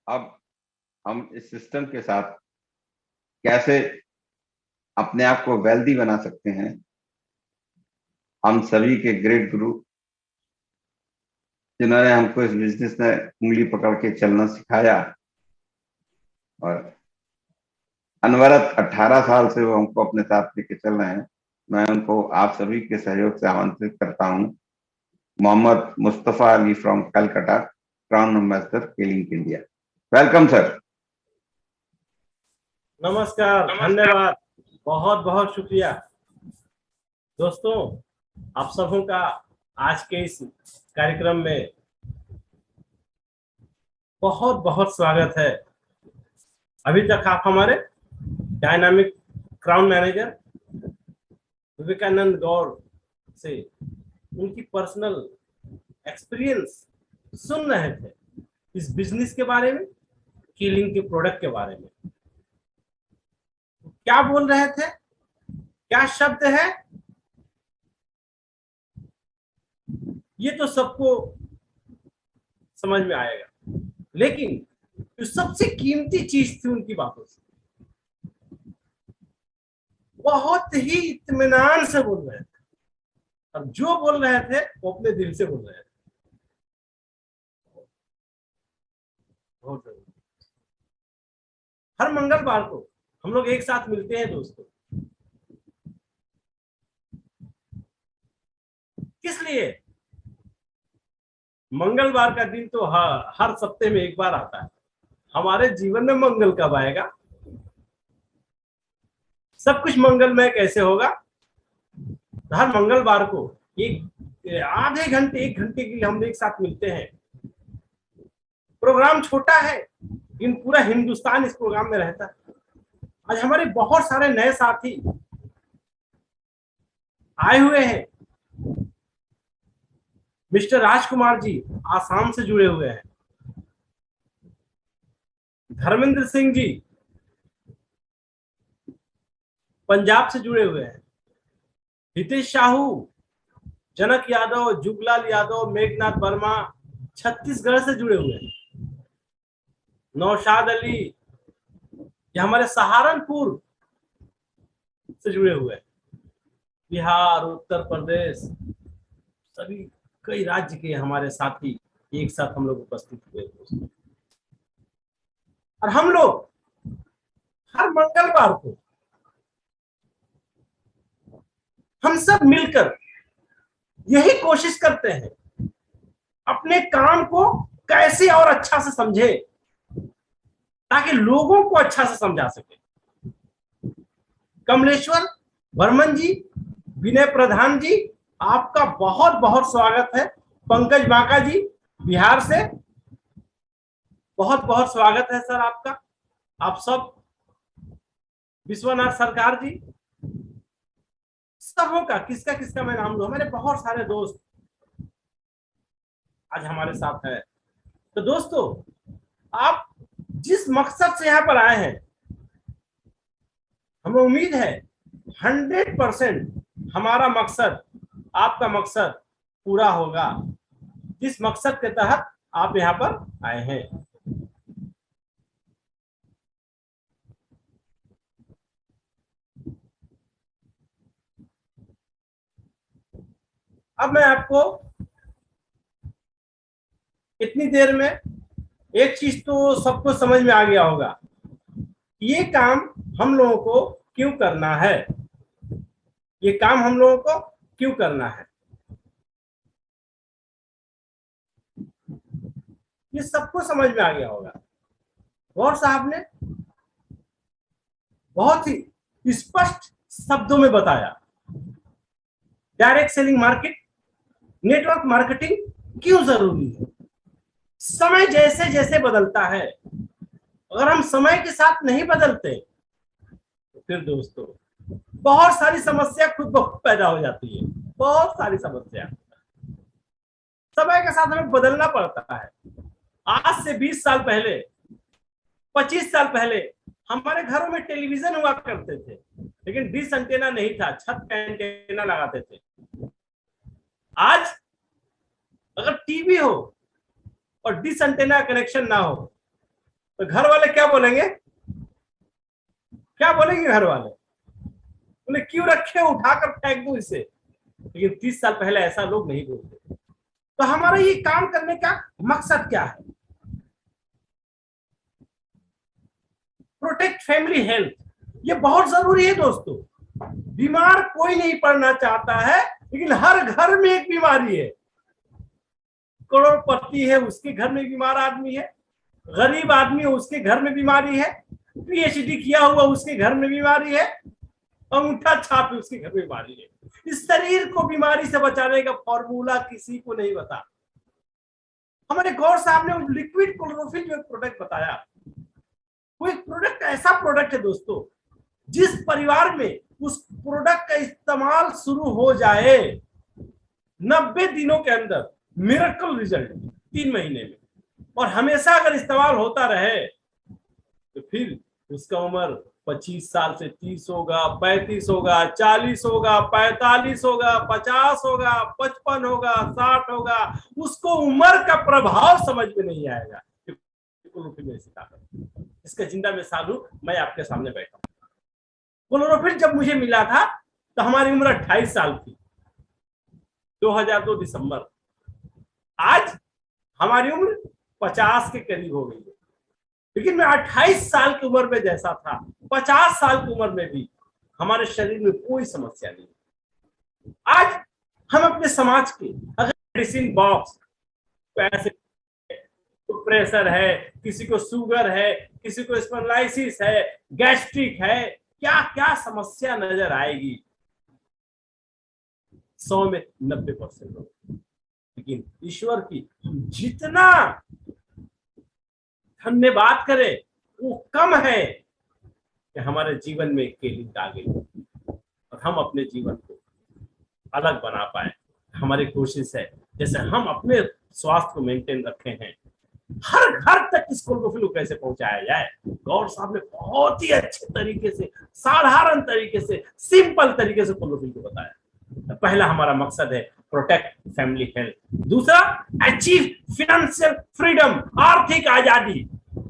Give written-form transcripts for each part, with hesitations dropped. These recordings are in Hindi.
अब हम इस सिस्टम के साथ कैसे अपने आप को वेल्दी बना सकते हैं, हम सभी के ग्रेट गुरु जिन्होंने हमको इस बिजनेस में उंगली पकड़ के चलना सिखाया और अनवरत 18 साल से वो हमको अपने साथ लेके चल रहे हैं। मैं उनको आप सभी के सहयोग से आमंत्रित करता हूं। Mohammad Mustafa Ali from Calcutta, crown ambassador केलिंग इंडिया। Welcome sir. नमस्कार, धन्यवाद, बहुत बहुत शुक्रिया। दोस्तों, आप सबों का आज के इस कार्यक्रम में बहुत बहुत स्वागत है। अभी तक आप हमारे dynamic crown manager Vivekanand Gaur से उनकी पर्सनल एक्सपीरियंस सुन रहे थे, इस बिजनेस के बारे में, कीलिंग के प्रोडक्ट के बारे में। क्या बोल रहे थे, क्या शब्द है, ये तो सबको समझ में आएगा, लेकिन जो सबसे कीमती चीज थी उनकी बातों से बहुत ही इत्मीनान से बोल रहे थे। और जो बोल रहे थे वो अपने दिल से बोल रहे थे। बहुत जरूरी। हर मंगलवार को हम लोग एक साथ मिलते हैं दोस्तों। किस लिए? मंगलवार का दिन तो हर सप्ते में एक बार आता है। हमारे जीवन में मंगल कब आएगा? सब कुछ मंगलमय कैसे होगा? हर मंगलवार को एक आधे घंटे 1 घंटे के लिए हम एक साथ मिलते हैं। प्रोग्राम छोटा है लेकिन पूरा हिंदुस्तान इस प्रोग्राम में रहता है। आज हमारे बहुत सारे नए साथी आए हुए हैं। मिस्टर राजकुमार जी आसाम से जुड़े हुए हैं। धर्मेंद्र सिंह जी पंजाब से जुड़े हुए हैं। हितेश साहू, जनक यादव, जुगलाल यादव, मेघनाथ वर्मा छत्तीसगढ़ से जुड़े हुए हैं। नौशाद अली ये हमारे सहारनपुर से जुड़े हुए हैं। बिहार, उत्तर प्रदेश, सभी कई राज्य के हमारे साथी एक साथ हम लोग उपस्थित हुए दोस्तों। और हम लोग हर मंगलवार को हम सब मिलकर यही कोशिश करते हैं अपने काम को कैसे और अच्छा से समझे, ताकि लोगों को अच्छा से समझा सके। कमलेश्वर वर्मन जी, विनय प्रधान जी, आपका बहुत बहुत स्वागत है। पंकज बांका जी बिहार से, बहुत बहुत स्वागत है सर आपका। आप सब, विश्वनाथ सरकार जी, सबों का किसका किसका मैं नाम लूं। हमारे बहुत सारे दोस्त आज हमारे साथ है। तो दोस्तों, आप जिस मकसद से यहाँ पर आए हैं, हमें उम्मीद है 100% हमारा मकसद, आपका मकसद पूरा होगा, जिस मकसद के तहत आप यहाँ पर आए हैं। अब मैं आपको इतनी देर में एक चीज तो सबको समझ में आ गया होगा, ये काम हम लोगों को क्यों करना है। ये काम हम लोगों को क्यों करना है, ये सबको समझ में आ गया होगा। गौर साहब ने बहुत ही स्पष्ट शब्दों में बताया, direct selling market, network marketing क्यों जरूरी है। समय जैसे जैसे बदलता है, अगर हम समय के साथ नहीं बदलते तो फिर दोस्तों बहुत सारी समस्या खुद ब खुद पैदा हो जाती है। बहुत सारी समस्या समय के साथ हमें बदलना पड़ता है। आज से 20 साल पहले, 25 साल पहले हमारे घरों में टेलीविजन हुआ करते थे, लेकिन डिश एंटेना नहीं था, छत का एंटेना लगाते थे। आज अगर टीवी हो और डिश एंटेना कनेक्शन ना हो तो घर वाले क्या बोलेंगे, क्या बोलेंगे घर वाले? बोले क्यों रखे, उठाकर फेंक दो इसे। लेकिन 30 साल पहले ऐसा लोग नहीं बोलते। तो हमारा ये काम करने का मकसद क्या है? प्रोटेक्ट फैमिली हेल्थ, ये बहुत जरूरी है दोस्तों। बीमार कोई नहीं पड़ना चाहता है, लेकिन हर घर में एक बीमारी है। करोड़पति है उसके घर में बीमार आदमी है, गरीब आदमी है उसके घर में बीमारी है, पीएचडी किया हुआ उसके घर में बीमारी है, अंगूठा छाप उसके घर में बीमारी है। इस शरीर को बीमारी से बचाने का फॉर्मूला किसी को नहीं बता। हमारे गौर साहब ने लिक्विड क्लोरोफिल जो एक प्रोडक्ट बताया, वो एक प्रोडक्ट ऐसा प्रोडक्ट है दोस्तों, जिस परिवार में उस प्रोडक्ट का इस्तेमाल शुरू हो जाए 90 दिनों के अंदर मिरेकल रिजल्ट 3 महीने में, और हमेशा अगर इस्तेमाल होता रहे तो फिर उसका उम्र 25 साल से 30 होगा, 35 होगा, 40 होगा, 45 होगा, 50 होगा, 55 होगा, 60 होगा। उसको उम्र का प्रभाव समझ में नहीं आएगा। इसका जिंदा मिसाल हूं मैं आपके सामने बैठा हूं। क्लोरोफिल जब मुझे मिला था तो हमारी उम्र 28 साल थी, 2002 दिसंबर। आज हमारी उम्र 50 के करीब हो गई है, लेकिन मैं 28 साल की उम्र में जैसा था 50 साल की उम्र में भी हमारे शरीर में कोई समस्या नहीं। आज हम अपने समाज के अगर मेडिसिन बॉक्स, पैसे, प्रेशर है, किसी को शुगर है, किसी को स्पॉन्डिलाइटिस है, गैस्ट्रिक है, क्या क्या समस्या नजर आएगी। 100 में 90% लोग। लेकिन ईश्वर की जितना धन्यवाद करें वो कम है कि हमारे जीवन में केलिंग आ गई और हम अपने जीवन को अलग बना पाए। हमारी कोशिश है जैसे हम अपने स्वास्थ्य को मेंटेन रखे हैं, हर घर तक इस क्लोरोफिल को कैसे पहुंचाया जाए। गौर साहब ने बहुत ही अच्छे तरीके से, साधारण तरीके से, सिंपल तरीके से क्लोरोफिल को बताया। पहला हमारा मकसद है प्रोटेक्ट फैमिली हेल्थ, दूसरा अचीव फाइनेंशियल फ्रीडम, आर्थिक आजादी।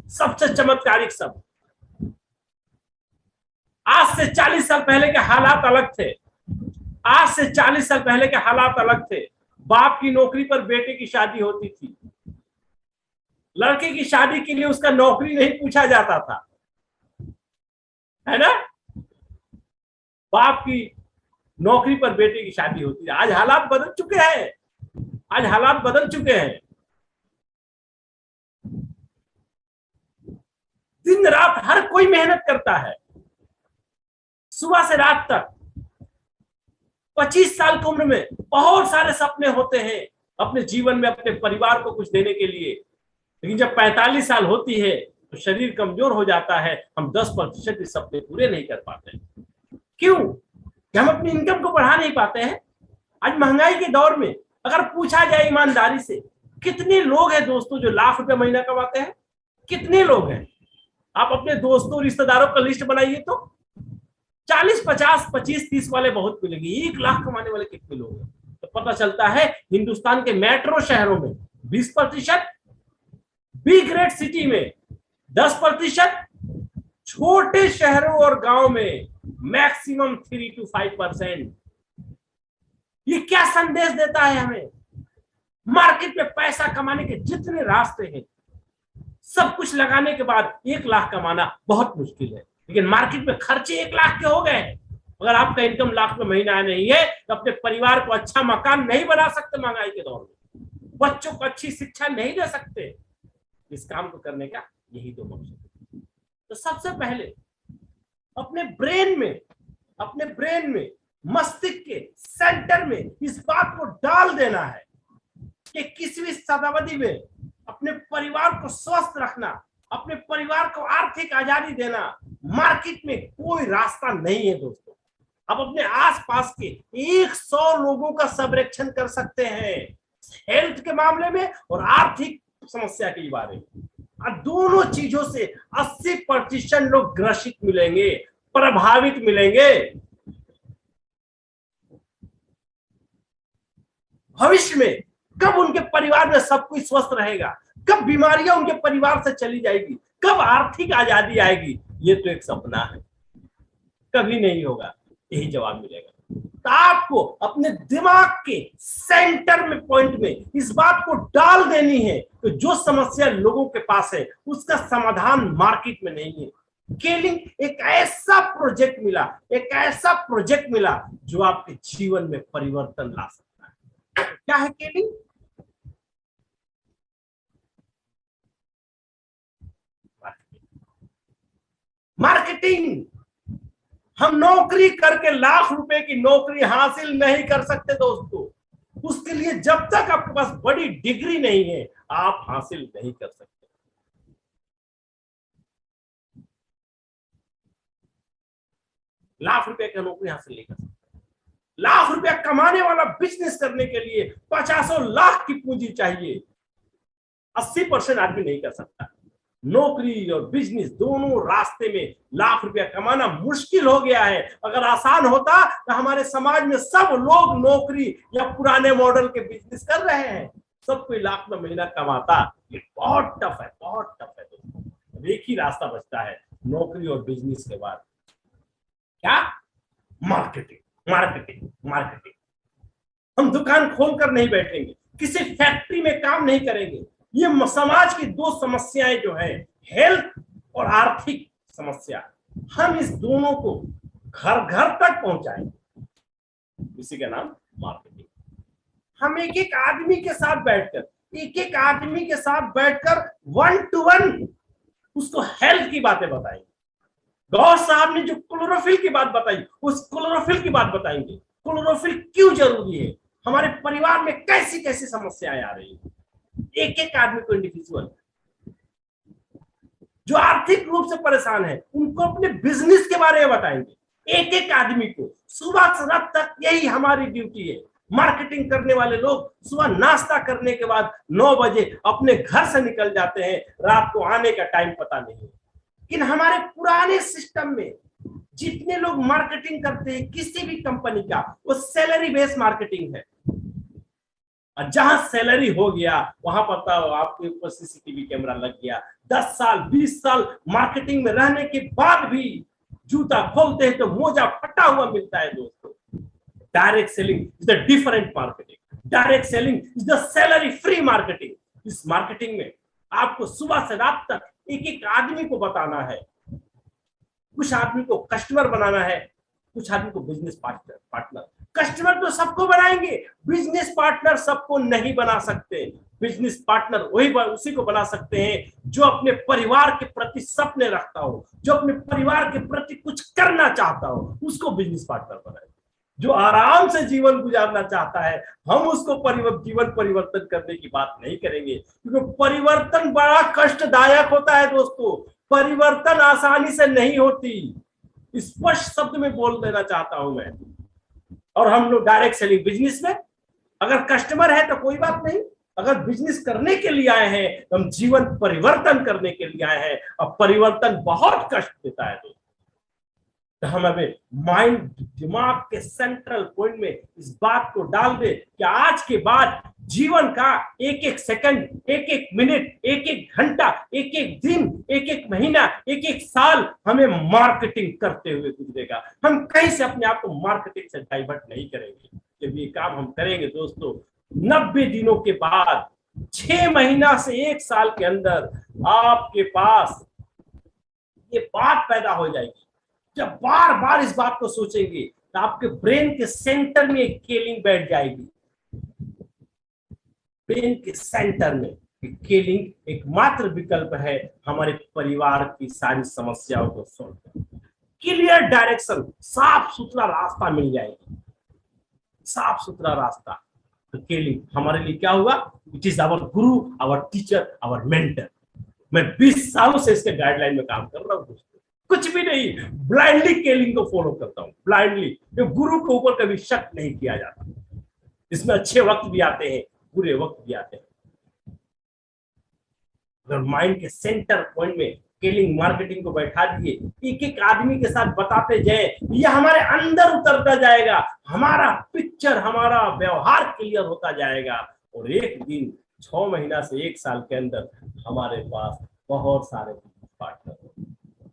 सबसे चमत्कारिक शब्द। आज से 40 साल पहले के हालात अलग थे। आज से 40 साल पहले के हालात अलग थे। बाप की नौकरी पर बेटे की शादी होती थी। लड़के की शादी के लिए उसका नौकरी नहीं पूछा जाता था, है ना। बाप की नौकरी पर बेटे की शादी होती है। आज हालात बदल चुके हैं, आज हालात बदल चुके हैं। दिन रात हर कोई मेहनत करता है, सुबह से रात तक। 25 साल की उम्र में बहुत सारे सपने होते हैं अपने जीवन में अपने परिवार को कुछ देने के लिए, लेकिन जब 45 साल होती है तो शरीर कमजोर हो जाता है। हम 10% इस सपने पूरे नहीं कर पाते। क्यों? हम अपनी इनकम को बढ़ा नहीं पाते हैं। आज महंगाई के दौर में अगर पूछा जाए ईमानदारी से, कितने लोग हैं दोस्तों जो लाख रुपए महीना कमाते हैं? कितने लोग हैं? आप अपने दोस्तों रिश्तेदारों का लिस्ट बनाइए तो 40, 50, 25, 30 वाले बहुत मिलेंगे। 1 लाख कमाने वाले कितने लोग हैं? तो पता चलता है हिंदुस्तान के मेट्रो शहरों में 20%, बी ग्रेड सिटी में 10%, छोटे शहरों और गांव में मैक्सिमम 3 to 5%। ये क्या संदेश देता है हमें? मार्केट में पैसा कमाने के जितने रास्ते हैं, सब कुछ लगाने के बाद 1 लाख कमाना बहुत मुश्किल है, लेकिन मार्केट में खर्चे 1 लाख के हो गए। अगर आपका इनकम लाख में महीना नहीं है तो अपने परिवार को अच्छा मकान नहीं बना सकते महंगाई के दौर में, बच्चों को अच्छी शिक्षा नहीं दे सकते। इस काम को करने का यही 2 मकसद है। तो सबसे पहले अपने ब्रेन में मस्तिष्क के सेंटर में इस बात को डाल देना है कि किसी भी शताब्दी में अपने परिवार को स्वस्थ रखना, अपने परिवार को आर्थिक आजादी देना, मार्केट में कोई रास्ता नहीं है दोस्तों। अब अपने आसपास के 100 लोगों का संरक्षण कर सकते हैं हेल्थ के मामले में और आर्थिक समस्या के बारे में। और दोनों चीजों से 80% लोग ग्रसित मिलेंगे, प्रभावित मिलेंगे। भविष्य में कब उनके परिवार में सब कुछ स्वस्थ रहेगा, कब बीमारियां उनके परिवार से चली जाएगी, कब आर्थिक आजादी आएगी, ये तो एक सपना है, कभी नहीं होगा, यही जवाब मिलेगा। तो आपको अपने दिमाग के सेंटर में, पॉइंट में इस बात को डाल देनी है कि जो समस्या लोगों के पास है उसका समाधान मार्केट में नहीं है। केलिंग एक ऐसा प्रोजेक्ट मिला, एक ऐसा प्रोजेक्ट मिला जो आपके जीवन में परिवर्तन ला सकता है। क्या है केलिंग? मार्केटिंग। हम नौकरी करके लाख रुपए की नौकरी हासिल नहीं कर सकते दोस्तों। उसके लिए जब तक आपके पास बड़ी डिग्री नहीं है, आप हासिल नहीं कर सकते। लाख रुपए की नौकरी हासिल नहीं कर सकते। लाख रुपया कमाने वाला बिजनेस करने के लिए 50 लाख की पूंजी चाहिए। 80% आदमी नहीं कर सकता। नौकरी और बिजनेस दोनों रास्ते में लाख रुपया कमाना मुश्किल हो गया है। अगर आसान होता तो हमारे समाज में सब लोग नौकरी या पुराने मॉडल के बिजनेस कर रहे हैं, सब कोई लाख में महीना कमाता। ये बहुत टफ है, बहुत टफ है दोस्तों। एक ही रास्ता बचता है नौकरी और बिजनेस के बाद, क्या? Marketing, marketing, marketing. हम दुकान खोलकर नहीं बैठेंगे, किसी फैक्ट्री में काम नहीं करेंगे। ये समाज की दो समस्याएं जो है, हेल्थ और आर्थिक समस्या, हम इस दोनों को घर घर तक पहुंचाएंगे, इसी का नाम मार्केटिंग। हम एक एक आदमी के साथ बैठकर, एक एक आदमी के साथ बैठकर 1 to 1 उसको हेल्थ की बातें बताएंगे। गौर साहब ने जो क्लोरोफिल की बात बताई, उस क्लोरोफिल की बात बताएंगे। क्लोरोफिल क्यों जरूरी है, हमारे परिवार में कैसी कैसी समस्याएं आ रही है, एक एक आदमी को इंडिविजुअल। जो आर्थिक रूप से परेशान है उनको अपने बिजनेस के बारे में बताएंगे, एक एक आदमी को। सुबह से रात तक यही हमारी ड्यूटी है। मार्केटिंग करने वाले लोग सुबह नाश्ता करने के बाद 9 बजे अपने घर से निकल जाते हैं, रात को आने का टाइम पता नहीं। लेकिन हमारे पुराने सिस्टम में जितने लोग मार्केटिंग करते हैं किसी भी कंपनी का, वो सैलरी बेस्ड मार्केटिंग है। और जहां सैलरी हो गया वहां पता हो आपके ऊपर सीसीटीवी कैमरा लग गया। 10 साल 20 साल मार्केटिंग में रहने के बाद भी जूता खोलते हैं तो मोजा फटा हुआ मिलता है दोस्तों। Direct selling is the different marketing. Direct selling is the salary free marketing. इस मार्केटिंग में आपको सुबह से रात तक एक एक आदमी को बताना है। कुछ आदमी को कस्टमर बनाना है, कुछ आदमी को बिजनेस पार्टनर। कस्टमर तो सबको बनाएंगे, बिजनेस पार्टनर सबको नहीं बना सकते। बिजनेस पार्टनर वही उसी को बना सकते हैं जो अपने परिवार के प्रति सपने रखता हो, जो अपने परिवार के प्रति कुछ करना चाहता हो, उसको बिजनेस पार्टनर बनाए। जो आराम से जीवन गुजारना चाहता है, हम उसको जीवन परिवर्तन करने की बात नहीं करेंगे, क्योंकि परिवर्तन बड़ा कष्टदायक होता है दोस्तों। परिवर्तन आसानी से नहीं होती, स्पष्ट शब्द में बोल देना चाहता हूं मैं। और हम लोग डायरेक्ट सेलिंग बिजनेस में, अगर कस्टमर है तो कोई बात नहीं, अगर बिजनेस करने के लिए आए हैं तो हम जीवन परिवर्तन करने के लिए आए हैं। और परिवर्तन बहुत कष्ट देता है दोस्तों। तो हम हमें माइंड, दिमाग के सेंट्रल पॉइंट में इस बात को डाल दे कि आज के बाद जीवन का एक एक सेकंड, एक एक मिनट, एक एक घंटा, एक एक दिन, एक एक महीना, एक एक साल हमें मार्केटिंग करते हुए गुजरेगा। हम कहीं से अपने आप को मार्केटिंग से डाइवर्ट नहीं करेंगे। जब ये काम हम करेंगे दोस्तों, 90 दिनों के बाद, 6 महीना से 1 साल के अंदर आपके पास ये बात पैदा हो जाएगी। जब बार बार इस बात को सोचेंगे तो आपके ब्रेन के सेंटर में एक केलिंग बैठ जाएगी। ब्रेन के सेंटर में केलिंग एकमात्र विकल्प है हमारे परिवार की सारी समस्याओं को सॉल्व करने। क्लियर डायरेक्शन, साफ सुथरा रास्ता मिल जाएगा, साफ सुथरा रास्ता। तो केलिंग हमारे लिए क्या हुआ? It is our Guru, our teacher, our mentor. मैं 20 सालों से इसके गाइडलाइन में काम कर रहा हूँ दोस्तों। कुछ भी नहीं, ब्लाइंडली केलिंग को फॉलो करता हूँ, ब्लाइंडली। गुरु के ऊपर कभी शक नहीं किया जाता। इसमें अच्छे वक्त भी आते हैं, बुरे वक्त भी आते हैं। अगर माइंड के सेंटर पॉइंट में केलिंग मार्केटिंग को बैठा दिए, एक एक आदमी के साथ बताते जाए, ये हमारे अंदर उतरता जाएगा, हमारा पिक्चर, हमारा व्यवहार क्लियर होता जाएगा। और एक दिन, 6 महीना से 1 साल के अंदर हमारे पास बहुत सारे पार्टनर हो।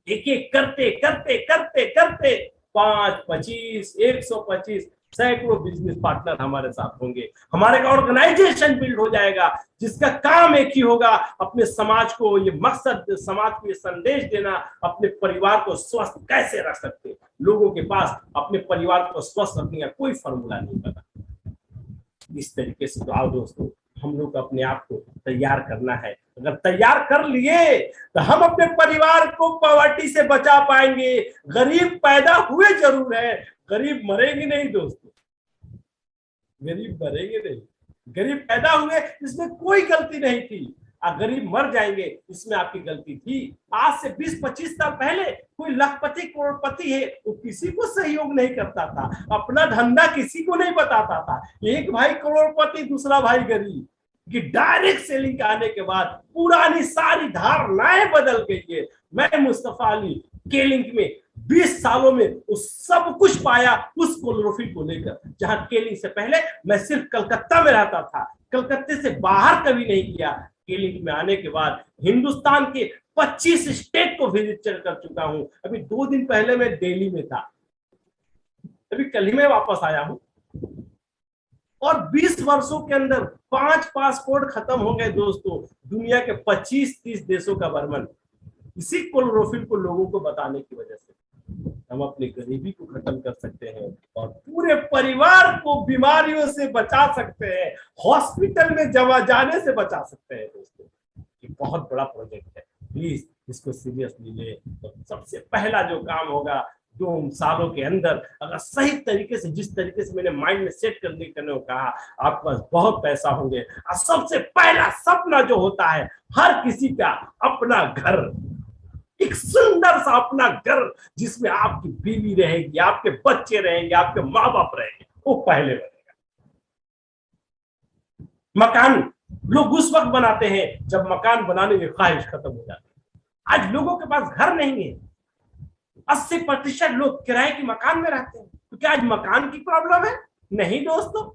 एक एक करते करते करते करते 5, 25, 125 सैकड़ों बिजनेस पार्टनर हमारे साथ होंगे। हमारे का ऑर्गेनाइजेशन बिल्ड हो जाएगा जिसका काम एक ही होगा, अपने समाज को ये मकसद, समाज को ये संदेश देना, अपने परिवार को स्वस्थ कैसे रख सकते। लोगों के पास अपने परिवार को स्वस्थ रखने का कोई फॉर्मूला नहीं पता। इस तरीके से तो आओ दोस्तों, हम लोग अपने आप को तैयार करना है। अगर तैयार कर लिए तो हम अपने परिवार को पॉवर्टी से बचा पाएंगे। गरीब पैदा हुए जरूर है, गरीब मरेंगे नहीं दोस्तों, गरीब मरेंगे नहीं। गरीब पैदा हुए इसमें कोई गलती नहीं थी, गरीब मर जाएंगे इसमें आपकी गलती थी। आज से 20-25 साल पहले कोई लखपति करोड़पति है, वो किसी को सहयोग नहीं करता था, अपना धंधा किसी को नहीं बताता था। एक भाई करोड़पति, दूसरा भाई गरीब। कि डायरेक्ट सेलिंग आने के बाद पुरानी सारी धारणाएं बदल गई है। मैं मुस्तफा अली केलिंग में 20 सालों में उस सब कुछ पाया उस क्लोरोफिल को लेकर। जहां केलिंग से पहले मैं सिर्फ कलकत्ता में रहता था, कलकत्ते से बाहर कभी नहीं किया। केलिंग में आने के बाद हिंदुस्तान के 25 स्टेट को विजिट कर चुका हूं। अभी 2 दिन पहले मैं दिल्ली में था, अभी कल ही मैं वापस आया हूं। और 20 वर्षों के अंदर 5 पासपोर्ट खत्म हो गए दोस्तों। दुनिया के 25-30 देशों का भ्रमण इसी क्लोरोफिल को लोगों को बताने की वजह से। हम अपनी गरीबी को खत्म कर सकते हैं और पूरे परिवार को बीमारियों से बचा सकते हैं, हॉस्पिटल में जमा जाने से बचा सकते हैं दोस्तों। ये बहुत बड़ा प्रोजेक्ट है, प्लीज इसको सीरियसली ले। तो सबसे पहला जो काम होगा 2 सालों के अंदर, अगर सही तरीके से, जिस तरीके से मैंने माइंड में सेट करने को कहा, आपके पास बहुत पैसा होंगे। और सबसे पहला सपना जो होता है हर किसी का, अपना घर, एक सुंदर सा अपना घर जिसमें आपकी बीवी रहेगी, आपके बच्चे रहेंगे, आपके माँ बाप रहेंगे, वो पहले बनेगा। मकान लोग उस वक्त बनाते हैं जब मकान बनाने की ख्वाहिश खत्म हो जाती है। आज लोगों के पास घर नहीं है, 80% लोग किराए के मकान में रहते हैं। तो क्या आज मकान की प्रॉब्लम है? नहीं दोस्तों,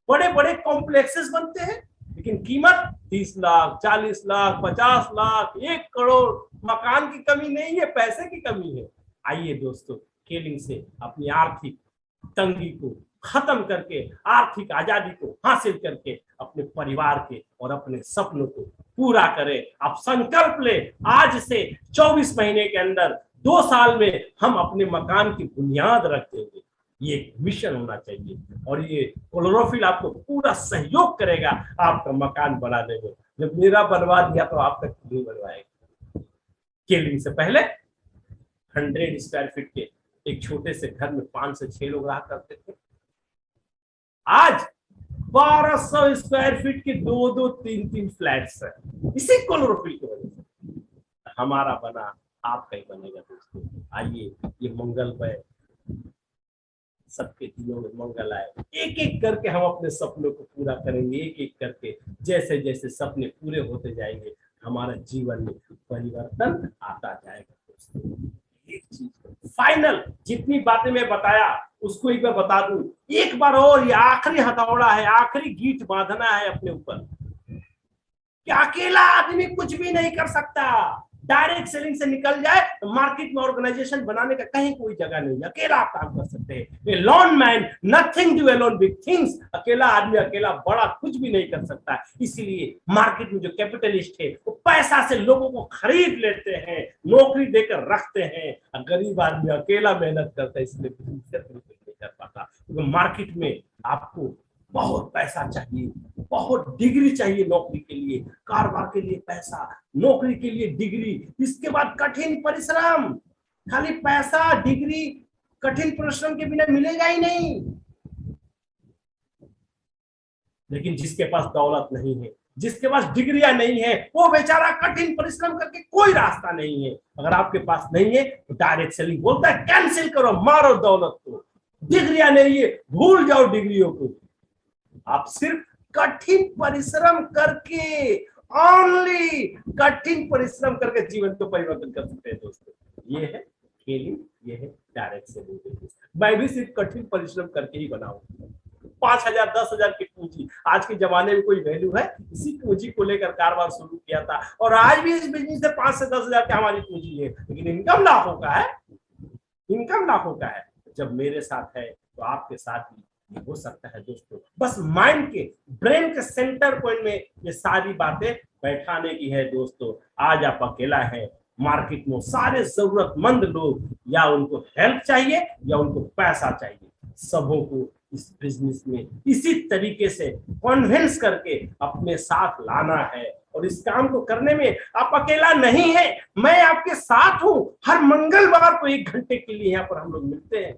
बड़े बड़े कॉम्प्लेक्सेस बनते हैं लेकिन कीमत 30 लाख, 40 लाख, 50 लाख, 1 करोड़। मकान की कमी नहीं है, पैसे की कमी है। आइए दोस्तों, केलिंग से अपनी आर्थिक तंगी को खत्म करके, आर्थिक आजादी को हासिल करके अपने परिवार के और अपने सपनों को पूरा करें। आप संकल्प ले, आज से 24 महीने के अंदर, 2 साल में हम अपने मकान की बुनियाद रख देंगे। ये एक मिशन होना चाहिए और ये क्लोरोफिल आपको पूरा सहयोग करेगा आपका मकान बनाने में। जब मेरा बनवा दिया तो आप तक नहीं बनवाएगा। केलिंग से पहले 100 स्क्वायर फीट के एक छोटे से घर में 5 से 6 लोग रहा करते थे। आज 1200 स्क्वायर फीट के 2-2, 3-3 फ्लैट्स है, इसी क्लोरोफिल की वजह से। हमारा बना, आपका ही बनेगा दोस्तों। आइए, ये मंगल पे सबके दिलों में मंगल आए। एक एक करके हम अपने सपनों को पूरा करेंगे, एक एक करके। जैसे जैसे सपने पूरे होते जाएंगे, हमारा जीवन में परिवर्तन आता जाएगा दोस्तों। एक चीज फाइनल, जितनी बातें मैं बताया उसको एक बार बता दूं, एक बार और, ये आखिरी हथौड़ा है, आखिरी गीट बांधना है अपने ऊपर कि अकेला आदमी कुछ भी नहीं कर सकता। डायरेक्ट सेलिंग से निकल जाए तो मार्केट में ऑर्गेनाइजेशन बनाने का कहीं कोई जगह नहीं है। अकेला आप काम कर सकते हैं। Loan man nothing do alone big things. अकेला आदमी अकेला बड़ा कुछ भी नहीं कर सकता। इसीलिए मार्केट में जो कैपिटलिस्ट है वो पैसा से लोगों को खरीद लेते हैं, नौकरी देकर रखते हैं। गरीब आदमी अकेला मेहनत करता है, इसलिए नहीं कर पाता। क्योंकि मार्केट में आपको बहुत पैसा चाहिए, बहुत डिग्री चाहिए नौकरी के लिए, कारोबार के लिए पैसा, नौकरी के लिए डिग्री, इसके बाद कठिन परिश्रम। खाली पैसा, डिग्री, कठिन परिश्रम के बिना मिलेगा ही नहीं। लेकिन जिसके पास दौलत नहीं है, जिसके पास डिग्रियां नहीं है, वो बेचारा कठिन परिश्रम करके कोई रास्ता नहीं है। अगर आपके पास नहीं है तो डायरेक्ट सेलिंग बोलता है कैंसिल करो, मारो दौलत को। डिग्रियां नहीं है, भूल जाओ डिग्रियों को। आप सिर्फ कठिन परिश्रम करके, ओनली कठिन परिश्रम करके जीवन को परिवर्तन कर सकते हैं दोस्तों। ये है केलिंग, ये है डायरेक्ट सेलिंग। मैं भी सिर्फ कठिन परिश्रम करके ही बनाऊंगा। 5,000 10,000 की पूंजी आज के जमाने में कोई वैल्यू है? इसी पूंजी को लेकर कारोबार शुरू किया था और आज भी इस बिजनेस से 5 से 10 हजार की हमारी पूंजी है, लेकिन इनकम लाखों का है, इनकम लाखों का है। जब मेरे साथ है तो आपके साथ भी ये हो सकता है दोस्तों। बस माइंड के, ब्रेन के सेंटर पॉइंट में ये सारी बातें बैठाने की है दोस्तों। आज आप अकेला है, मार्केट में सारे जरूरतमंद लोग, या उनको हेल्प चाहिए या उनको पैसा चाहिए, सबों को इस बिजनेस में इसी तरीके से कन्विंस करके अपने साथ लाना है। और इस काम को करने में आप अकेला नहीं है, मैं आपके साथ हूं। हर मंगलवार को 1 घंटे के लिए यहाँ पर हम लोग मिलते हैं।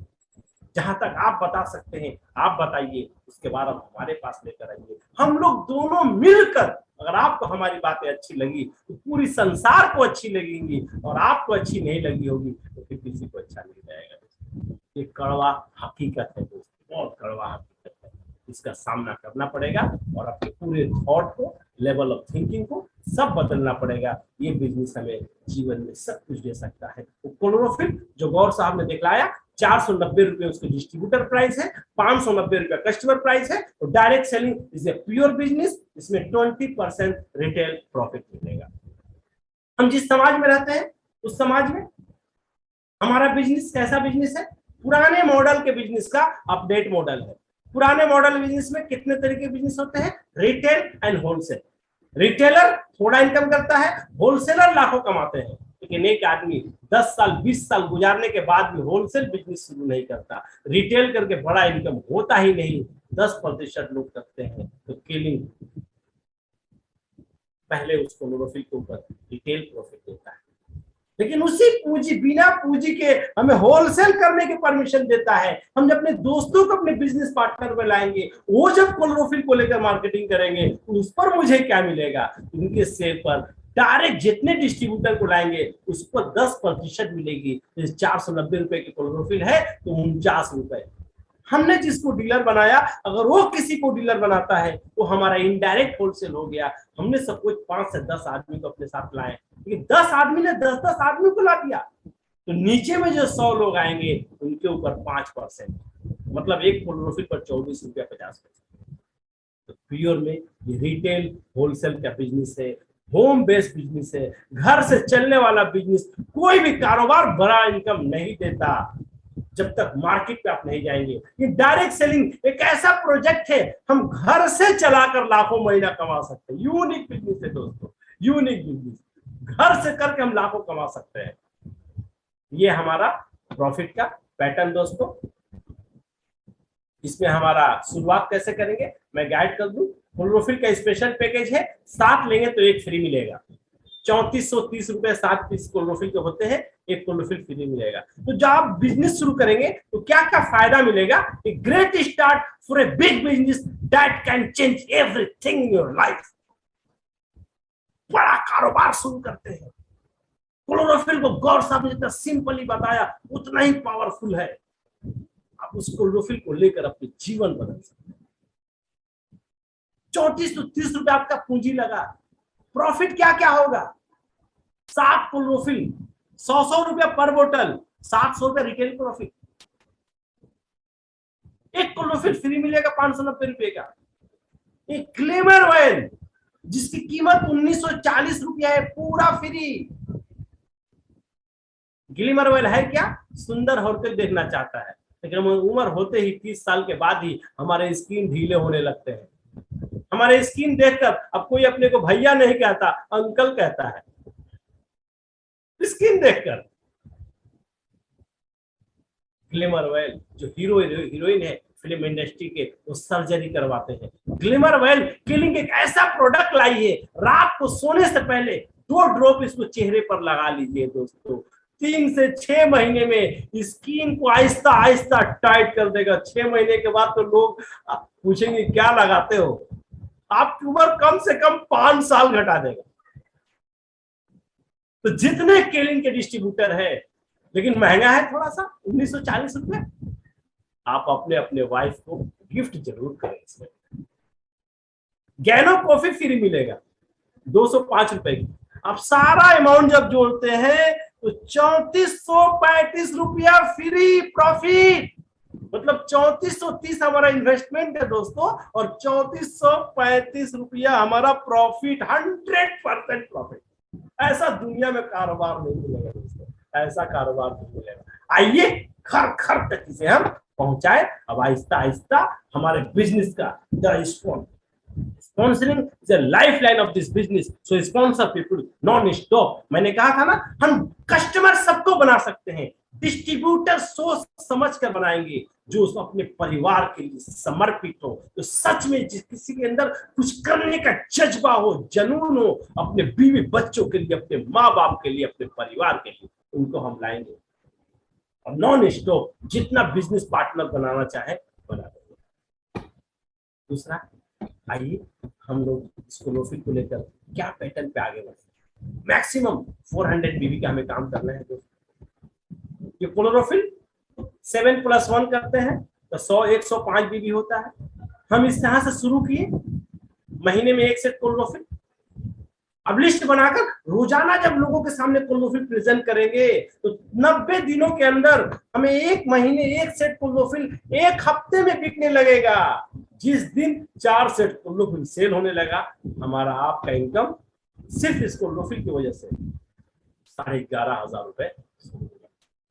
जहां तक आप बता सकते हैं आप बताइए, उसके बाद आप हमारे पास लेकर आइए। हम लोग दोनों मिलकर, अगर आपको हमारी बातें अच्छी लगी तो पूरी संसार को अच्छी लगेंगी, और आपको अच्छी नहीं लगी होगी तो फिर किसी को अच्छा नहीं लगेगा। ये कड़वा हकीकत है दोस्तों, बहुत कड़वा हकीकत है। इसका सामना करना पड़ेगा और अपने पूरे थॉट को, लेवल ऑफ थिंकिंग को सब बदलना पड़ेगा। ये बिजनेस हमें जीवन में सब कुछ दे सकता है। तो क्लोरोफिल जो गौर साहब ने दिखलाया, 490 रुपए उसके डिस्ट्रीब्यूटर प्राइस है, 590 रुपए कस्टमर प्राइस है। तो direct selling is a pure business, इसमें 20% रिटेल प्रॉफिट मिलेगा। हम जिस समाज में रहते हैं उस समाज में हमारा बिजनेस कैसा बिजनेस है? पुराने मॉडल के बिजनेस का अपडेट मॉडल है। पुराने मॉडल बिजनेस में कितने तरह के बिजनेस होते हैं? Retail and wholesale. रिटेलर थोड़ा इनकम करता है, होलसेलर लाखों कमाते हैं। लेकिन एक आदमी 10 साल 20 साल गुजारने के बाद भी होलसेल बिजनेस शुरू नहीं करता, रिटेल करके बड़ा इनकम होता ही नहीं। 10% लोग करते हैं। तो किलिंग पहले उसको क्लोरोफिल के ऊपर रिटेल प्रॉफिट देता है, लेकिन उसी पूंजी, बिना पूंजी के हमें होलसेल करने की परमिशन देता है। हम जब अपने दोस्तों को अपने बिजनेस पार्टनर में लाएंगे, वो जब क्लोरोफिल को लेकर मार्केटिंग करेंगे तो उस पर मुझे क्या मिलेगा? उनके सेल पर डायरेक्ट जितने डिस्ट्रीब्यूटर को लाएंगे उस पर 10% मिलेगी। 490 रुपए की क्लोरोफिल है तो 49 रुपए। हमने जिसको डीलर बनाया, अगर वो किसी को डीलर बनाता है तो हमारा इनडायरेक्ट होलसेल हो गया। हमने सब कुछ 5 से 10 आदमी को अपने साथ लाए, लेकिन 10 आदमी ने 10-10 आदमी को ला दिया, तो नीचे में जो 100 लोग आएंगे उनके ऊपर 5%, मतलब एक क्लोरोफिल पर 24 रुपया 50 पैसे। तो प्योर में ये रिटेल होलसेल का बिजनेस है, होम बेस्ड बिजनेस है, घर से चलने वाला बिजनेस। कोई भी कारोबार बड़ा इनकम नहीं देता जब तक मार्केट पे आप नहीं जाएंगे। ये डायरेक्ट सेलिंग एक ऐसा प्रोजेक्ट है, हम घर से चलाकर लाखों महीना कमा सकते हैं। यूनिक बिजनेस है दोस्तों, यूनिक बिजनेस, घर से करके हम लाखों कमा सकते हैं। ये हमारा प्रॉफिट का पैटर्न दोस्तों। इसमें हमारा शुरुआत कैसे करेंगे मैं गाइड कर दूं। क्लोरोफिल का स्पेशल पैकेज है, 7 लेंगे तो 1 फ्री मिलेगा। 3430 रुपए 7 पीस क्लोरोफिल के होते हैं, 1 क्लोरोफिल फ्री मिलेगा। तो जब आप बिजनेस शुरू करेंगे तो क्या क्या फायदा मिलेगा? A great start for a big business that can change everything in your life. बड़ा कारोबार शुरू करते हैं, क्लोरोफिल को गौर साहब ने जितना सिंपली बताया उतना ही पावरफुल है। आप उस क्लोरोफिल को लेकर अपने जीवन बदल सकते हैं। 3430 रुपए आपका पूंजी लगा, प्रॉफिट क्या क्या होगा? 7 क्लोरोफिल 100 रुपया पर बोतल, 700 रुपया रिटेल प्रॉफिट। 1 क्लोरोफिल फ्री मिलेगा 590 रुपए का। एक ग्लिमर ऑयल जिसकी कीमत 1940 रुपया है, पूरा फ्री। ग्लिमर ऑयल है क्या? सुंदर होकर देखना चाहता है, लेकिन उम्र होते ही 30 साल के बाद ही हमारे स्किन ढीले होने लगते हैं। हमारे स्किन देखकर अब कोई अपने को भैया नहीं कहता, अंकल कहता है स्किन देखकर। ग्लिमर ऑयल जो हीरोइन है फिल्म इंडस्ट्री के, वो सर्जरी करवाते हैं। ग्लिमर ऑयल किलिंग एक ऐसा प्रोडक्ट लाई है, रात को सोने से पहले 2 ड्रॉप इसको चेहरे पर लगा लीजिए दोस्तों। 3 से 6 महीने में स्किन को आहिस्ता आहिस्ता टाइट कर देगा। 6 महीने के बाद तो लोग पूछेंगे क्या लगाते हो? आपकी उम्र कम से कम 5 साल घटा देगा। तो जितने केलिन के डिस्ट्रीब्यूटर है, लेकिन महंगा है थोड़ा सा, 1940 रुपए। आप अपने अपने वाइफ को गिफ्ट जरूर करें। इसमें गैनो कॉफी फ्री मिलेगा 205 रुपए की। आप सारा अमाउंट जब जोड़ते हैं तो 3435 रुपया फ्री प्रॉफिट। मतलब 3430 हमारा इन्वेस्टमेंट है दोस्तों, और 3435 रुपया हमारा प्रॉफिट, 100% प्रॉफिट। ऐसा दुनिया में कारोबार नहीं मिलेगा दोस्तों, ऐसा कारोबार नहीं मिलेगा। आइए घर घर तक इसे हम पहुंचाए। अब आहिस्ता आहिस्ता हमारे बिजनेस का sponsoring is a lifeline of this business, so sponsor people non stop. मैंने कहा था ना, हम कस्टमर सबको बना सकते हैं, डिस्ट्रीब्यूटर सोच समझ कर बनाएंगे, जो अपने परिवार के लिए समर्पित हो, तो सच में जिस किसी के अंदर कुछ करने का जज्बा हो, जुनून हो, अपने बीवी बच्चों के लिए, अपने माँ बाप के लिए, अपने परिवार के लिए, उनको हम लाएंगे। और नॉन स्टॉप जितना बिजनेस पार्टनर बनाना चाहे बना देंगे। दूसरा, आइए हम लोग इस क्लोरोफिल को लेकर क्या पैटर्न पे आगे बढ़े। मैक्सिमम 400 बीबी का हमें काम करना है दोस्तों। ये क्लोरोफिल 7+1 करते हैं तो 105 बीबी होता है। हम इस तरह से शुरू किए, महीने में एक सेट क्लोरोफिल। अब लिस्ट बनाकर रोजाना जब लोगों के सामने क्लोरोफिल प्रेजेंट करेंगे तो 90 दिनों के अंदर हमें एक महीने एक सेट क्लोरोफिल एक हफ्ते में बिकने लगेगा। जिस दिन 4 सेट क्लोरोफिल सेल होने लगा, हमारा आपका इनकम सिर्फ इस क्लोरोफिल की वजह से 11,500 रुपए।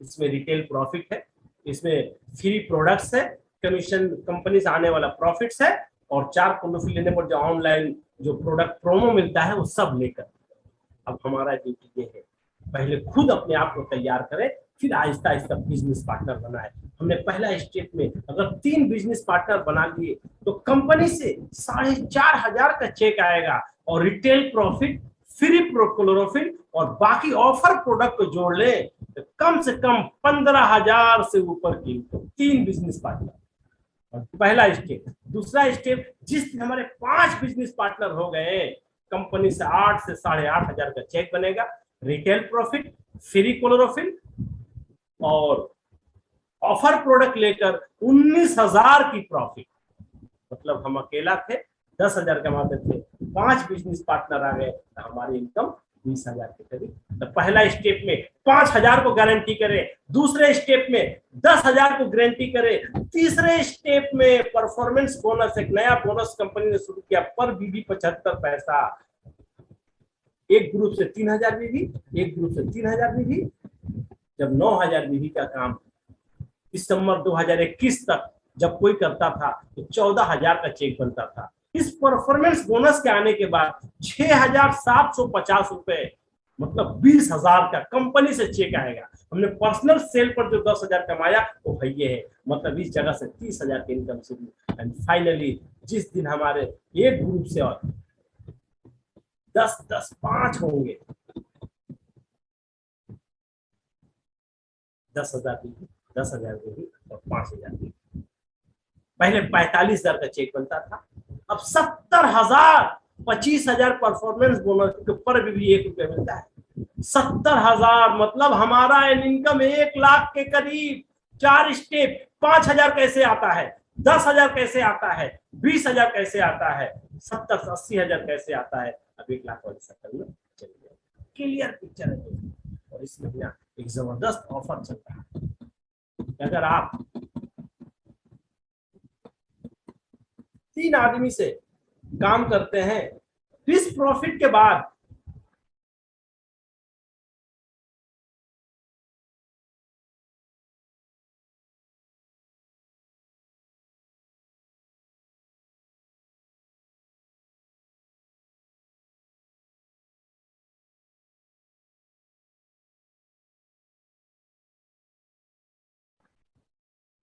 इसमें रिटेल प्रॉफिट है, इसमें फ्री प्रोडक्ट्स है, कमीशन कंपनी से आने वाला प्रॉफिट्स है, और 4 क्लोरोफिल लेने पर जो ऑनलाइन जो प्रोडक्ट प्रोमो मिलता है वो सब लेकर। अब हमारा ड्यूटी ये है, पहले खुद अपने आप को तैयार करें, फिर आहिस्ता आहिस्ता बिजनेस पार्टनर बनाए। हमने पहला स्टेप में अगर 3 बिजनेस पार्टनर बना लिए तो कंपनी से 4,500 का चेक आएगा, और रिटेल प्रॉफिट, फ्री क्लोरोफिल और बाकी ऑफर प्रोडक्ट को जोड़ ले तो कम से कम 15,000 से ऊपर की 3 बिजनेस पार्टनर। पहला स्टेप। दूसरा स्टेप, जिस दिन हमारे 5 बिजनेस पार्टनर हो गए, कंपनी से 8 से 8,500 का चेक बनेगा, रिटेल प्रॉफिट, फ्री क्लोरोफिल और ऑफर प्रोडक्ट लेकर 19,000 की प्रॉफिट। मतलब हम अकेला थे, 10,000 कमाते थे, 5 बिजनेस पार्टनर आ गए तो हमारी इनकम 20,000 के करीब। तो पहला स्टेप में 5,000 को गारंटी करें, दूसरे स्टेप में 10,000 को गारंटी करें, तीसरे स्टेप में परफॉर्मेंस बोनस, एक नया बोनस कंपनी ने शुरू किया, पर बीबी 75 पैसा। एक ग्रुप से 3,000 बीबी, एक ग्रुप से 3,000 बीबी। जब 9,000 बीबी का काम दिसंबर 2021 तक जब कोई करता था तो 14,000 का चेक बनता था। इस परफॉर्मेंस बोनस के आने के बाद 6,750 रुपए, मतलब 20,000 का कंपनी से चेक आएगा। हमने पर्सनल सेल पर जो 10,000 कमाया वो है ये है, मतलब इस जगह से 30,000 की इनकम शुरू। एंड फाइनली जिस दिन हमारे एक ग्रुप से और 10 5 होंगे, 10,000 की, 10,000 की और 5,000 की। पहले 45,000 का चेक बनता था, अब 70,000, 25,000 परफॉर्मेंस बोनस के ऊपर भी 1 रुपया मिलता है। 70,000 मतलब हमारा इनकम 1 लाख के करीब। 4 स्टेप, 5,000 कैसे आता है, 10,000 कैसे आता है, 20,000 कैसे आता है, 70 से 80,000 कैसे आता है, अब 1 लाख वाली सर्कल में चल गया। क्लियर पिक्चर है। और इस महीना एक जबरदस्त ऑफर चल रहा है। अगर आप 3 आदमी से काम करते हैं, इस प्रॉफिट के बाद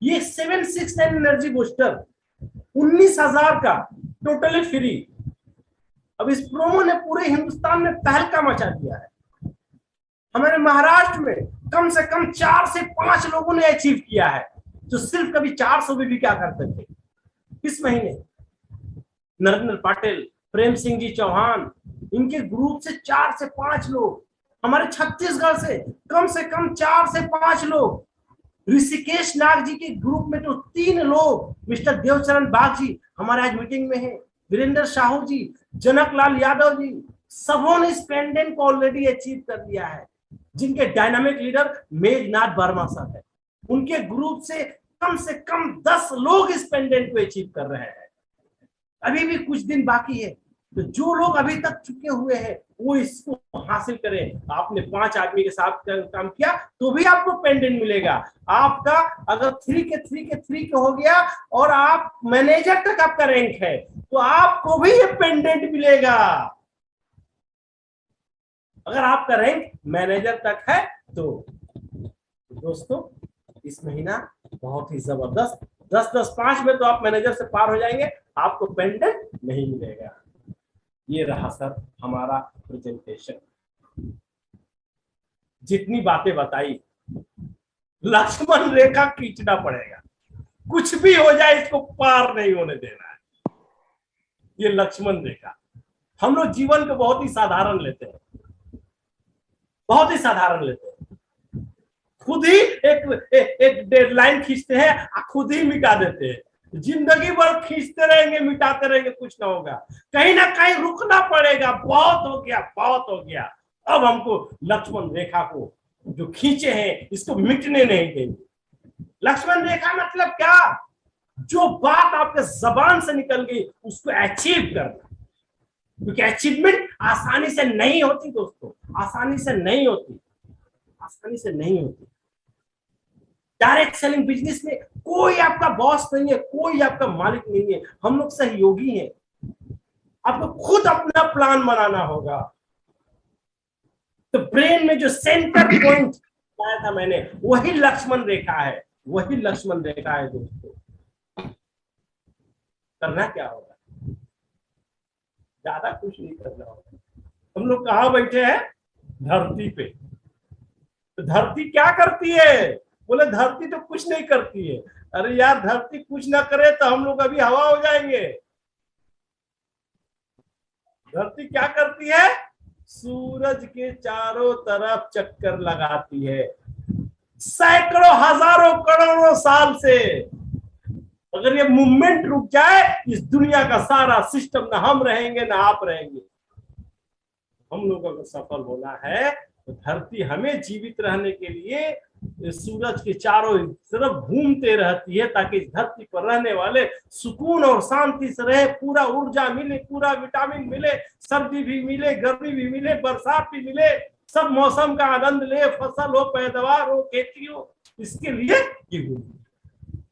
ये 769 एनर्जी बूस्टर 19,000 का टोटली फ्री। अब इस प्रोमो ने पूरे हिंदुस्तान में तहलका मचा दिया है। हमारे महाराष्ट्र में कम से कम 4 से 5 लोगों ने अचीव किया है, जो सिर्फ कभी 400 भी क्या करते थे। इस महीने नरेंद्र पाटिल, प्रेम सिंह जी चौहान, इनके ग्रुप से 4 से 5 लोग, हमारे छत्तीसगढ़ से कम 4 से 5 लोग, ऋषिकेश नाग जी के ग्रुप में तो 3 लोग, मिस्टर देवचरण बाग जी हमारे आज मीटिंग में है, वीरेंद्र साहू जी, जनक लाल यादव जी, सबों ने इस पेंडेंट को ऑलरेडी अचीव कर लिया है। जिनके dynamic leader Meghnath Verma sir है, उनके ग्रुप से कम से कम 10 लोग इस पेंडेंट को अचीव कर रहे हैं। अभी भी कुछ दिन बाकी है, तो जो लोग अभी तक चुके हुए हैं वो इसको हासिल करें। आपने 5 आदमी के साथ काम किया तो भी आपको पेंडेंट मिलेगा। आपका अगर 3 के हो गया और आप मैनेजर तक आपका रैंक है तो आपको भी ये पेंडेंट मिलेगा। अगर आपका रैंक मैनेजर तक है तो दोस्तों इस महीना बहुत ही जबरदस्त, 10-10-5 में तो आप मैनेजर से पार हो जाएंगे, आपको पेंडेंट नहीं मिलेगा। ये रहा सर हमारा प्रेजेंटेशन। जितनी बातें बताई लक्ष्मण रेखा खींचना पड़ेगा, कुछ भी हो जाए इसको पार नहीं होने देना है। ये लक्ष्मण रेखा हम लोग जीवन को बहुत ही साधारण लेते हैं, बहुत ही साधारण लेते हैं। खुद ही एक डेडलाइन खींचते हैं, खुद ही मिटा देते हैं। जिंदगी भर खींचते रहेंगे, मिटाते रहेंगे, कुछ ना होगा। कहीं ना कहीं रुकना पड़ेगा। बहुत हो गया, बहुत हो गया। अब हमको लक्ष्मण रेखा को जो खींचे हैं इसको मिटने नहीं देंगे। लक्ष्मण रेखा मतलब क्या? जो बात आपके जबान से निकल गई उसको अचीव करना, क्योंकि अचीवमेंट आसानी से नहीं होती दोस्तों, आसानी से नहीं होती, आसानी से नहीं होती। डायरेक्ट सेलिंग बिजनेस में कोई आपका बॉस नहीं है, कोई आपका मालिक नहीं है, हम लोग सहयोगी हैं। आपको खुद अपना प्लान बनाना होगा। तो ब्रेन में जो सेंटर पॉइंट बताया था मैंने, वही लक्ष्मण रेखा है, वही लक्ष्मण रेखा है दोस्तों। करना क्या होगा? ज्यादा कुछ नहीं करना होगा। हम लोग कहाँ बैठे हैं? धरती पे। तो धरती क्या करती है? बोले धरती तो कुछ नहीं करती है। अरे यार, धरती कुछ ना करे तो हम लोग अभी हवा हो जाएंगे। धरती क्या करती है? सूरज के चारों तरफ चक्कर लगाती है, सैकड़ों हजारों करोड़ों साल से। अगर ये मूवमेंट रुक जाए, इस दुनिया का सारा सिस्टम, ना हम रहेंगे ना आप रहेंगे। हम लोगों को सफल होना है तो धरती हमें जीवित रहने के लिए सूरज के चारों तरफ घूमते रहती है, ताकि इस धरती पर रहने वाले सुकून और शांति से रहे, पूरा ऊर्जा मिले, पूरा विटामिन मिले, सर्दी भी मिले, गर्मी भी मिले, बरसात भी मिले, सब मौसम का आनंद ले, फसल हो, पैदावार हो, खेती हो। इसके लिए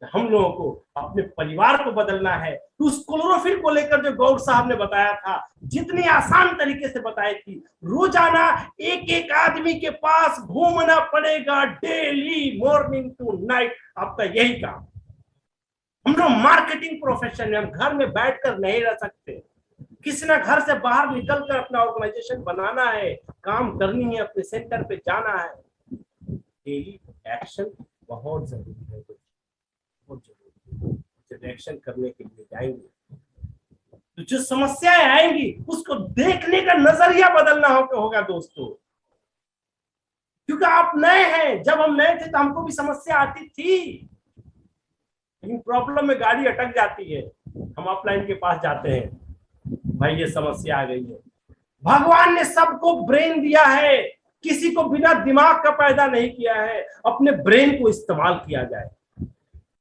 हम लोगों को अपने परिवार को बदलना है। तो उस क्लोरोफिल को लेकर जो गौर साहब ने बताया था, जितनी आसान तरीके से बताई थी, रोजाना एक एक आदमी के पास घूमना पड़ेगा, डेली मॉर्निंग टू नाइट। आपका यही काम। हम लोग मार्केटिंग प्रोफेशन में, हम घर में बैठकर नहीं रह सकते। किसी ना घर से बाहर निकलकर अपना ऑर्गेनाइजेशन बनाना है, काम करनी है, अपने सेंटर पे जाना है। डेली एक्शन बहुत जरूरी है, एक्शन करने के लिए जाएंगे तो जो समस्याएं आएंगी उसको देखने का नजरिया बदलना होगा दोस्तों। क्योंकि आप नए हैं, जब हम नए थे तो हमको भी समस्या आती थी, लेकिन प्रॉब्लम में गाड़ी अटक जाती है, हम अपलाइन के पास जाते हैं, भाई ये समस्या आ गई है। भगवान ने सबको ब्रेन दिया है, किसी को बिना दिमाग का पैदा नहीं किया है। अपने ब्रेन को इस्तेमाल किया जाए,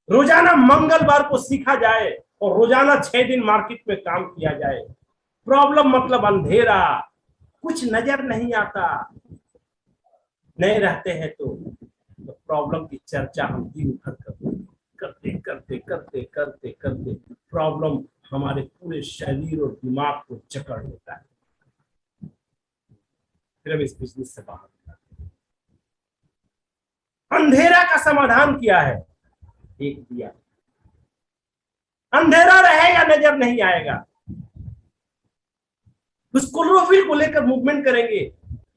रोजाना मंगलवार को सीखा जाए और रोजाना 6 दिन मार्केट में काम किया जाए। प्रॉब्लम मतलब अंधेरा, कुछ नजर नहीं आता, नहीं रहते हैं तो प्रॉब्लम की चर्चा हम दिन भर करते करते करते करते करते प्रॉब्लम हमारे पूरे शरीर और दिमाग को जकड़ लेता है। फिर हम इस बिजनेस से बाहर निकलते हैं। अंधेरा का समाधान क्या है? एक दिया। अंधेरा रहेगा, नजर नहीं आएगा। उस क्लोरोफिल को लेकर मूवमेंट करेंगे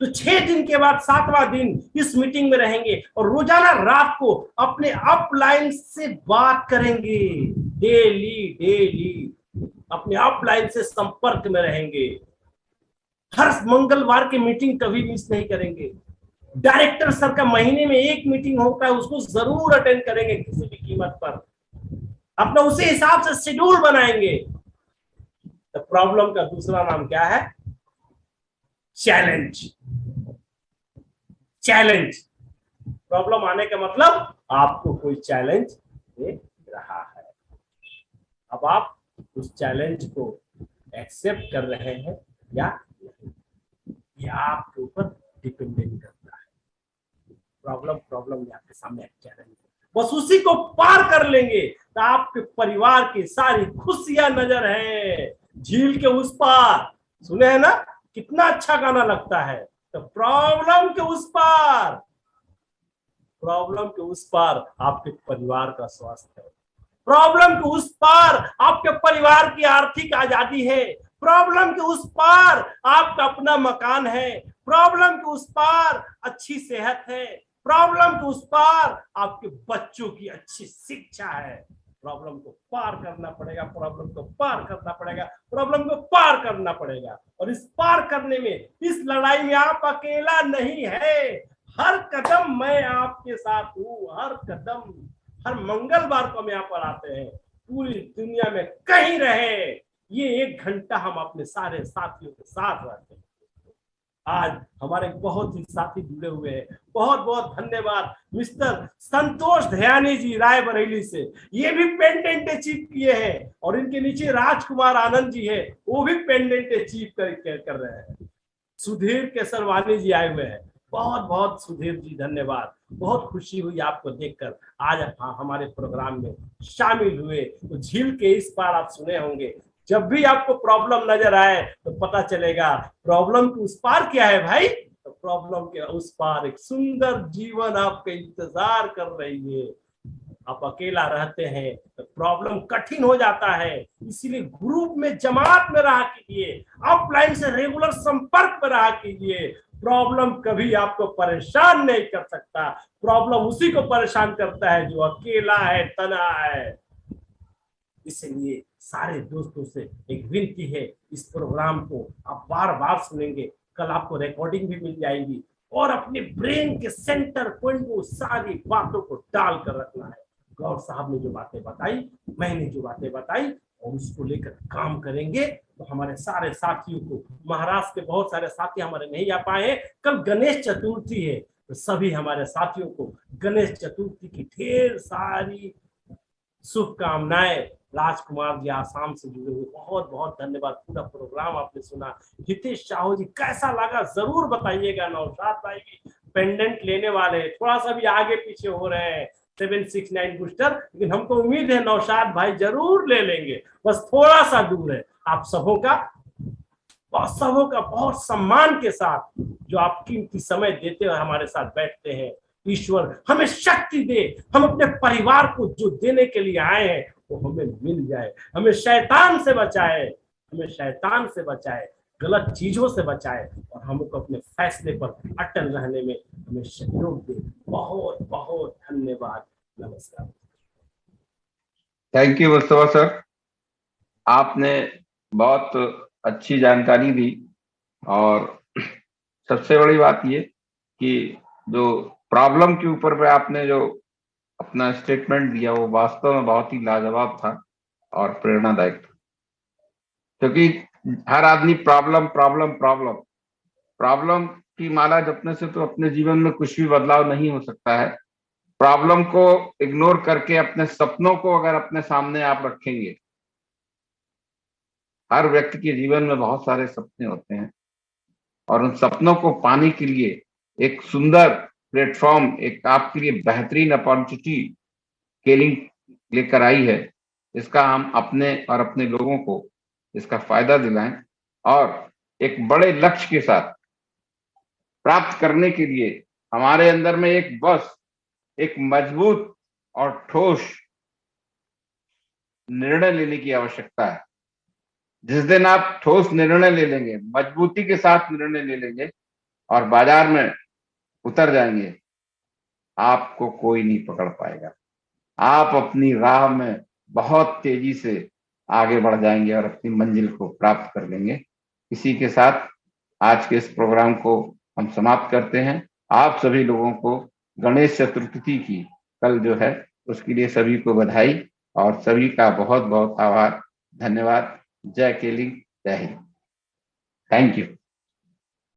तो 6 दिन के बाद 7वां दिन इस मीटिंग में रहेंगे और रोजाना रात को अपने अपलाइन से बात करेंगे। डेली डेली अपने अपलाइन से संपर्क में रहेंगे। हर मंगलवार की मीटिंग कभी मिस नहीं करेंगे। डायरेक्टर सर का महीने में एक मीटिंग होता है, उसको जरूर अटेंड करेंगे किसी भी कीमत पर। अपना उसी हिसाब से शेड्यूल बनाएंगे। तो प्रॉब्लम का दूसरा नाम क्या है? चैलेंज। चैलेंज। प्रॉब्लम आने का मतलब आपको कोई चैलेंज दे रहा है। अब आप उस चैलेंज को एक्सेप्ट कर रहे हैं या नहीं, ये आपके ऊपर डिपेंडेंट करता है। प्रॉब्लम आपके सामने चैलेंज है, बस उसी को पार कर लेंगे तो आपके परिवार की सारी खुशियां नजर है झील के उस पार। सुने हैं ना, कितना अच्छा गाना लगता है। तो प्रॉब्लम के उस पार, प्रॉब्लम के उस पार आपके परिवार का स्वास्थ्य है। प्रॉब्लम के उस पार आपके परिवार की आर्थिक आजादी है। प्रॉब्लम के उस पार आपका अपना मकान है। प्रॉब्लम के उस पार अच्छी सेहत है। प्रॉब्लम के उस पार आपके बच्चों की अच्छी शिक्षा है। प्रॉब्लम को पार करना पड़ेगा, प्रॉब्लम को पार करना पड़ेगा, प्रॉब्लम को पार करना पड़ेगा। और इस पार करने में, इस लड़ाई में आप अकेला नहीं है। हर कदम मैं आपके साथ हूँ, हर कदम। हर मंगलवार को हम यहाँ पर आते हैं। पूरी दुनिया में कहीं रहे, ये 1 घंटा हम अपने सारे साथियों के साथ रहते हैं। आज हमारे बहुत ही साथी जुड़े हुए हैं। बहुत बहुत धन्यवाद मिस्टर संतोष दयानी जी रायबरेली से, ये भी पेंडेंट अचीव किए हैं। और इनके नीचे राजकुमार आनंद जी है, वो भी पेंडेंट अचीव कर रहे हैं। सुधीर केसरवानी जी आए हुए हैं, बहुत बहुत सुधीर जी धन्यवाद। बहुत खुशी हुई आपको देखकर, आज आप हमारे प्रोग्राम में शामिल हुए। तो झील के इस पार आप सुने होंगे, जब भी आपको प्रॉब्लम नजर आए तो पता चलेगा प्रॉब्लम के उस पार क्या है भाई। तो प्रॉब्लम के उस पार एक सुंदर जीवन आपका इंतजार कर रही है। आप अकेला रहते हैं तो प्रॉब्लम कठिन हो जाता है, इसीलिए ग्रुप में, जमात में रहा कीजिए, ऑफलाइन से रेगुलर संपर्क में रहा कीजिए। प्रॉब्लम कभी आपको परेशान नहीं कर सकता, प्रॉब्लम उसी को परेशान करता है जो अकेला है, तना है। इसलिए सारे दोस्तों से एक विनती है, इस प्रोग्राम को आप बार बार सुनेंगे, कल आपको रिकॉर्डिंग भी मिल जाएगी, और अपने ब्रेन के सेंटर पॉइंट को सारी बातों को डाल कर रखना है। गौर साहब ने जो बातें बताई, मैंने जो बातें बताई, और उसको लेकर काम करेंगे तो हमारे सारे साथियों को, महाराष्ट्र के बहुत सारे साथी हमारे नहीं आ पाए हैं, कल गणेश चतुर्थी है, तो सभी हमारे साथियों को गणेश चतुर्थी की ढेर सारी शुभकामनाएं। राजकुमार जी आसाम से जुड़े हुए, बहुत बहुत धन्यवाद। पूरा प्रोग्राम आपने सुना। हितेश साहू जी कैसा लगा जरूर बताइएगा। नौशाद भाई भी पेंडेंट लेने वाले, थोड़ा सा भी आगे पीछे हो रहे हैं 769 बूस्टर, लेकिन हमको उम्मीद है नौशाद भाई जरूर ले लेंगे, बस थोड़ा सा दूर है। आप सबों का बहुत सम्मान के साथ, जो आप कीमती समय देते हुए हमारे साथ बैठते हैं, ईश्वर हमें शक्ति दे, हम अपने परिवार को जो देने के लिए आए हैं वो हमें मिल जाए। हमें शैतान से बचाए, हमें शैतान से बचाए, गलत चीजों से बचाए, और हमको अपने फैसले पर अटल रहने में हमें सहयोग दे। बहुत बहुत धन्यवाद। नमस्कार। थैंक यू मुस्तफा सर, आपने बहुत अच्छी जानकारी दी। और सबसे बड़ी बात ये कि जो प्रॉब्लम के ऊपर पे आपने जो अपना स्टेटमेंट दिया, वो वास्तव में बहुत ही लाजवाब था और प्रेरणादायक था। क्योंकि हर आदमी प्रॉब्लम प्रॉब्लम प्रॉब्लम प्रॉब्लम की माला जपने से तो अपने जीवन में कुछ भी बदलाव नहीं हो सकता है। प्रॉब्लम को इग्नोर करके अपने सपनों को अगर अपने सामने आप रखेंगे, हर व्यक्ति के जीवन में बहुत सारे सपने होते हैं, और उन सपनों को पाने के लिए एक सुंदर प्लेटफॉर्म, एक आपके लिए बेहतरीन अपॉर्चुनिटी स्केलिंग लेकर आई है। इसका हम अपने और अपने लोगों को इसका फायदा दिलाएं, और एक बड़े लक्ष्य के साथ प्राप्त करने के लिए हमारे अंदर में एक मजबूत और ठोस निर्णय लेने की आवश्यकता है। जिस दिन आप ठोस निर्णय ले लेंगे, मजबूती के साथ निर्णय ले लेंगे और बाजार में उतर जाएंगे, आपको कोई नहीं पकड़ पाएगा। आप अपनी राह में बहुत तेजी से आगे बढ़ जाएंगे और अपनी मंजिल को प्राप्त कर लेंगे। इसी के साथ आज के इस प्रोग्राम को हम समाप्त करते हैं। आप सभी लोगों को गणेश चतुर्थी की कल जो है उसके लिए सभी को बधाई, और सभी का बहुत बहुत आभार, धन्यवाद। जय केलिंग, जय हिंद। Thank you.